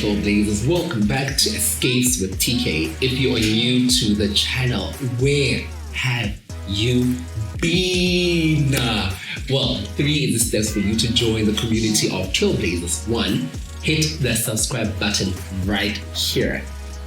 Trailblazers. Welcome back to Escapes with TK. If you are new to the channel, where have you been? Well, 3 is the steps for you to join the community of Trailblazers. 1, hit the subscribe button right here.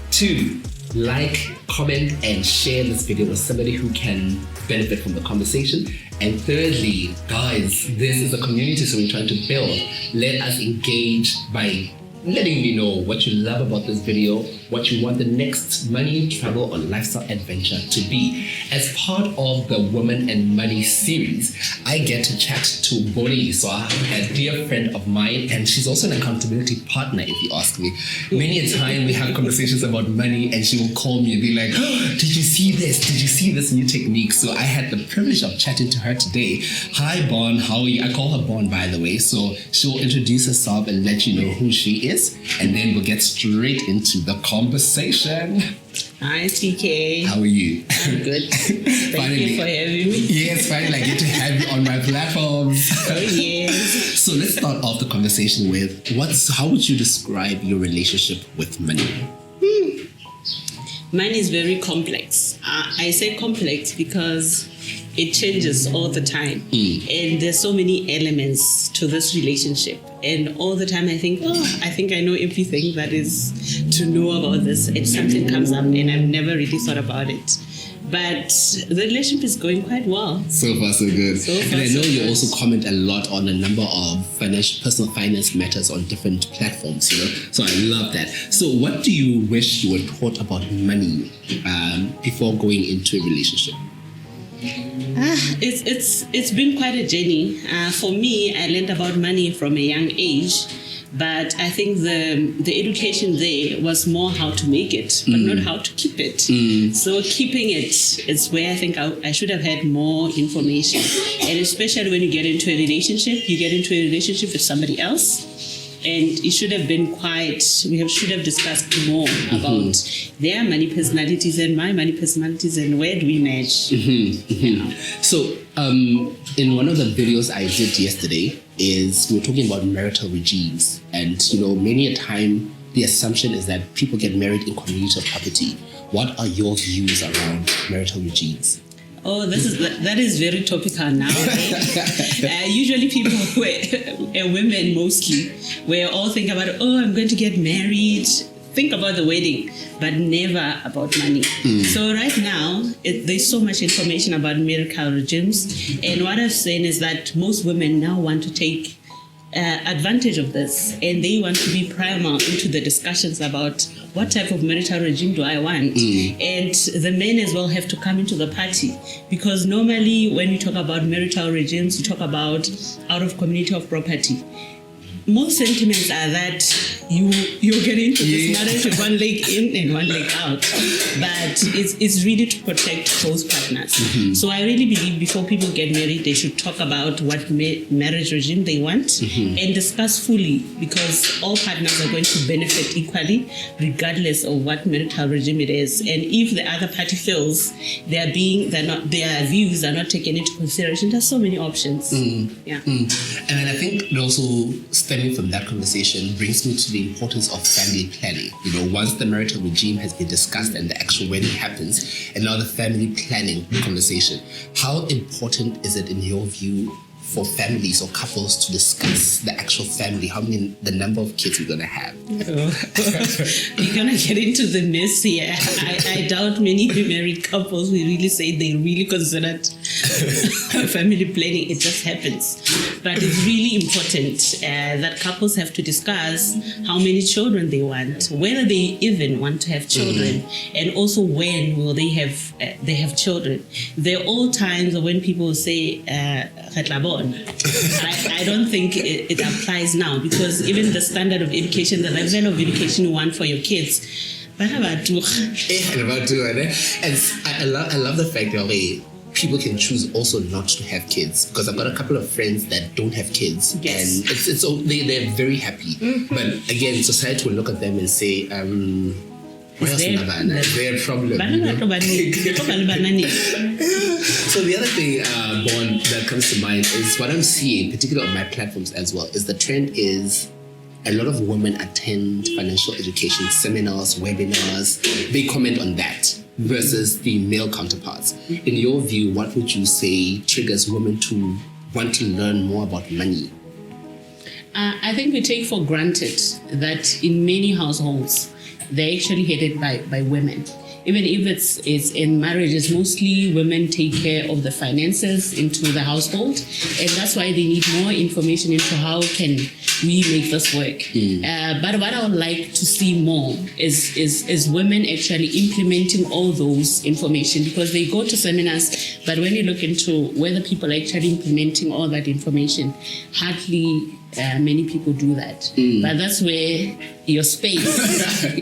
2, like, comment, and share this video with somebody who can benefit from the conversation. And thirdly, guys, this is a community, so we're trying to build. Let us engage by letting me know what you love about this video, what you want the next money, travel, or lifestyle adventure to be. As part of the Women and Money series, I get to chat to Boniswa, a dear friend of mine, and she's also an accountability partner, if you ask me. Many a time we have conversations about money, and she will call me and be like, oh, did you see this? Did you see this new technique? So I had the privilege of chatting to her today. Hi, Bon, how are you? I call her Bon, by the way. So she'll introduce herself and let you know who she is, and then we'll get straight into the conversation. Hi, TK. How are you? I'm good. Thank you for having me. Yes, finally I get to have you on my platforms. Oh, yes. So let's start off the conversation with how would you describe your relationship with money? Mine is very complex. I say complex because it changes all the time. And there's so many elements to this relationship. And all the time I think, I think I know everything that is to know about this. If something comes up and I've never really thought about it. But the relationship is going quite well. So far, so good. And I know you also comment a lot on a number of personal finance matters on different platforms, you know. So I love that. So what do you wish you were taught about money before going into a relationship? It's been quite a journey. For me, I learned about money from a young age. But I think the education there was more how to make it, but not how to keep it. So keeping it is where I think I should have had more information. And especially when you get into a relationship with somebody else. And it should have been should have discussed more about their money personalities and my money personalities and where do we match. Yeah. So in one of the videos I did yesterday we were talking about marital regimes, and you know, many a time the assumption is that people get married in community of property. What are your views around marital regimes? Oh, that is very topical now. Usually people, women mostly, we're all thinking about, I'm going to get married, think about the wedding, but never about money. So right now, there's so much information about marital regimes. And what I've seen is that most women now want to take advantage of this, and they want to be primal into the discussions about what type of marital regime do I want. And the men as well have to come into the party, because normally when we talk about marital regimes, we talk about out of community of property. Most sentiments are that you're getting into this marriage with one leg in and one leg out. But it's really to protect both partners. So I really believe before people get married, they should talk about what marriage regime they want and discuss fully, because all partners are going to benefit equally regardless of what marital regime it is. And if the other party feels their views are not taken into consideration, there's so many options. Yeah. And then I think it also stemming from that conversation brings me to the importance of family planning. You know, once the marital regime has been discussed and the actual wedding happens, and now the family planning conversation. How important is it in your view for families or couples to discuss the actual family, the number of kids we're going to have? You're going to get into the mess here. I doubt many married couples will really say they really considered family planning. It just happens. But it's really important that couples have to discuss how many children they want, whether they even want to have children, and also when will they have children. There are all times when people say, I don't think it applies now, because even the standard of education, the level of education you want for your kids, and I love the fact that people can choose also not to have kids, because I've got a couple of friends that don't have kids, and they're very happy. But again, society will look at them and say, Where's their problem? So the other thing, Bon, that comes to mind is what I'm seeing, particularly on my platforms as well, is the trend is a lot of women attend financial education seminars, webinars. They comment on that versus the male counterparts. In your view, what would you say triggers women to want to learn more about money? I think we take for granted that in many households, they're actually headed by women. Even if it's in marriages, mostly women take care of the finances into the household, and that's why they need more information into how can we make this work. But what I would like to see more is women actually implementing all those information, because they go to seminars, but when you look into whether people are actually implementing all that information, hardly many people do that. But that's where your space,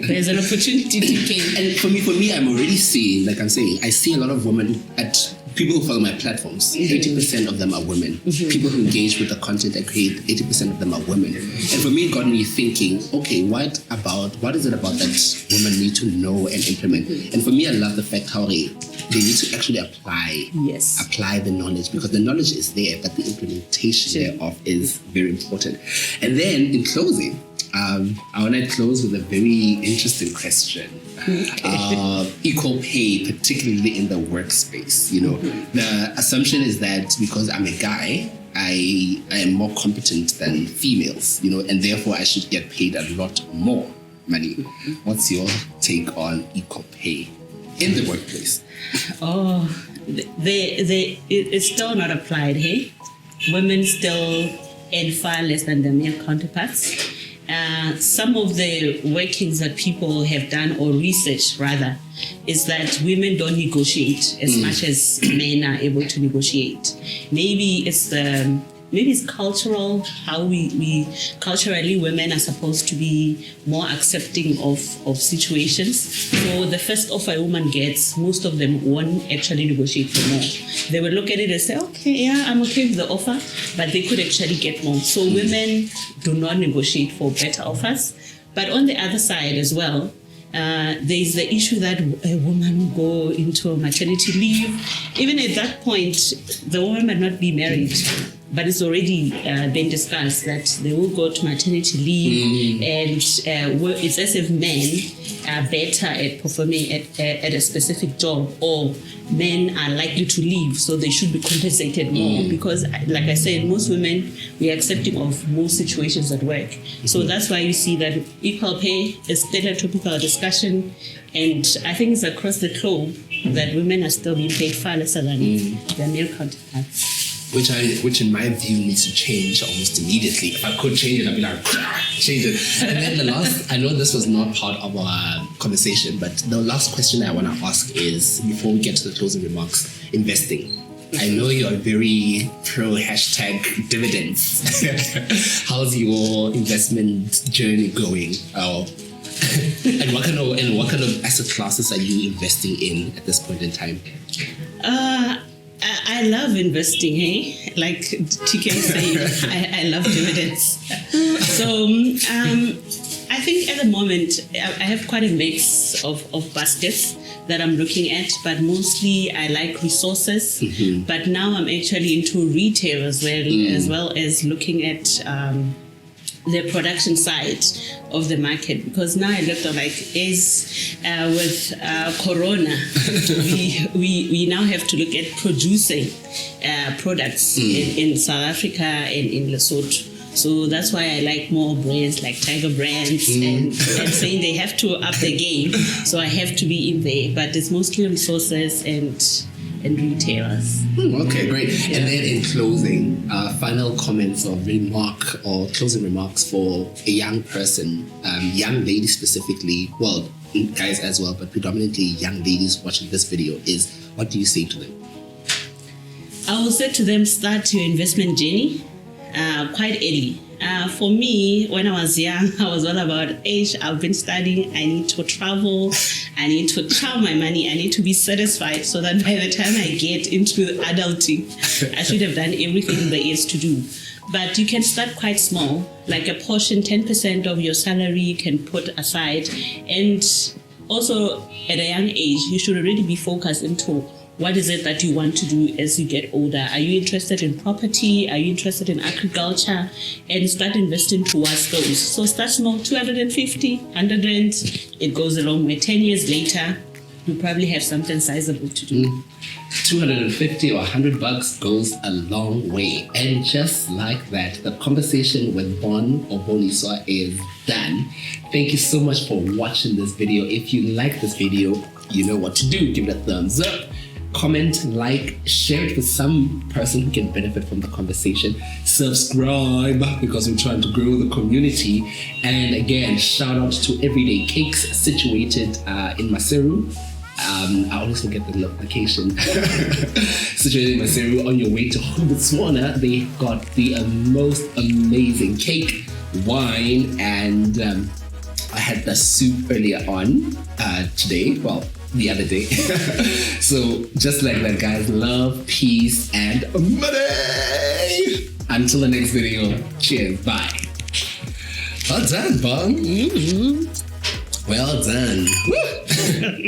there's an opportunity to gain. And for me, I'm already seeing, like I'm saying, I see a lot of women at people who follow my platforms. 80% of them are women. People who engage with the content I create, 80% of them are women. And for me, it got me thinking, okay, what is it about that women need to know and implement? And for me, I love the fact how they need to actually apply the knowledge, because the knowledge is there, but the implementation thereof is very important. And then in closing, I want to close with a very interesting question. Equal pay, particularly in the workspace. You know, the assumption is that because I'm a guy, I am more competent than females, you know, and therefore I should get paid a lot more money. What's your take on equal pay in the workplace? Oh, it's still not applied, hey? Women still earn far less than their male counterparts. Some of the workings that people have done, or research rather, is that women don't negotiate as much as men are able to negotiate. Maybe it's cultural, how we culturally women are supposed to be more accepting of situations. So the first offer a woman gets, most of them won't actually negotiate for more. They will look at it and say, okay, yeah, I'm okay with the offer, but they could actually get more. So women do not negotiate for better offers. But on the other side as well, there is the issue that a woman will go into a maternity leave. Even at that point, the woman might not be married, but it's already been discussed that they will go to maternity leave, and it's as if men are better at performing at a specific job, or men are likely to leave, so they should be compensated more, because, like I said, most women, we are accepting of most situations at work. So that's why you see that equal pay is still a topical discussion, and I think it's across the globe that women are still being paid far lesser than their male counterparts. Which in my view needs to change almost immediately. If I could change it, I'd be like, change it. And then the last, I know this was not part of our conversation, but the last question I want to ask is, before we get to the closing remarks, investing. I know you're very pro hashtag dividends. How's your investment journey going? And what kind of asset classes are you investing in at this point in time? I love investing, hey? Like TK said, I love dividends. So I think at the moment, I have quite a mix of baskets that I'm looking at, but mostly I like resources. But now I'm actually into retail as well as looking at the production side of the market, because now I look at with Corona, we now have to look at producing products in South Africa and in Lesotho. So that's why I like more brands like Tiger Brands and saying they have to up their game. So I have to be in there, but it's mostly resources and retailers. Okay, great. Yeah. And then in closing, final comments or closing remarks for a young person, young ladies specifically, well, guys as well, but predominantly young ladies watching this video, is what do you say to them? I will say to them, start your investment journey quite early. For me, when I was young, I was all about age. I've been studying. I need to travel. I need to travel my money. I need to be satisfied so that by the time I get into adulting, I should have done everything there is to do. But you can start quite small, like a portion, 10% of your salary you can put aside. And also at a young age, you should already be focused into what is it that you want to do as you get older? Are you interested in property? Are you interested in agriculture? And start investing towards those. So start small, 250, 100 rand. It goes a long way. 10 years later, you probably have something sizable to do. 250 or 100 bucks goes a long way. And just like that, the conversation with Bon or Boniswa is done. Thank you so much for watching this video. If you like this video, you know what to do. Give it a thumbs up, comment, like, share it with some person who can benefit from the conversation. Subscribe, because we're trying to grow the community. And again, shout out to Everyday Cakes, situated in Maseru. I always forget the location. Situated in Maseru, on your way to Botswana. They got the most amazing cake, wine, and I had the soup earlier on today. Well, the other day. So just like that, guys, love, peace, and money. Until the next video, cheers, bye. Well done, Bong. Well done. Woo.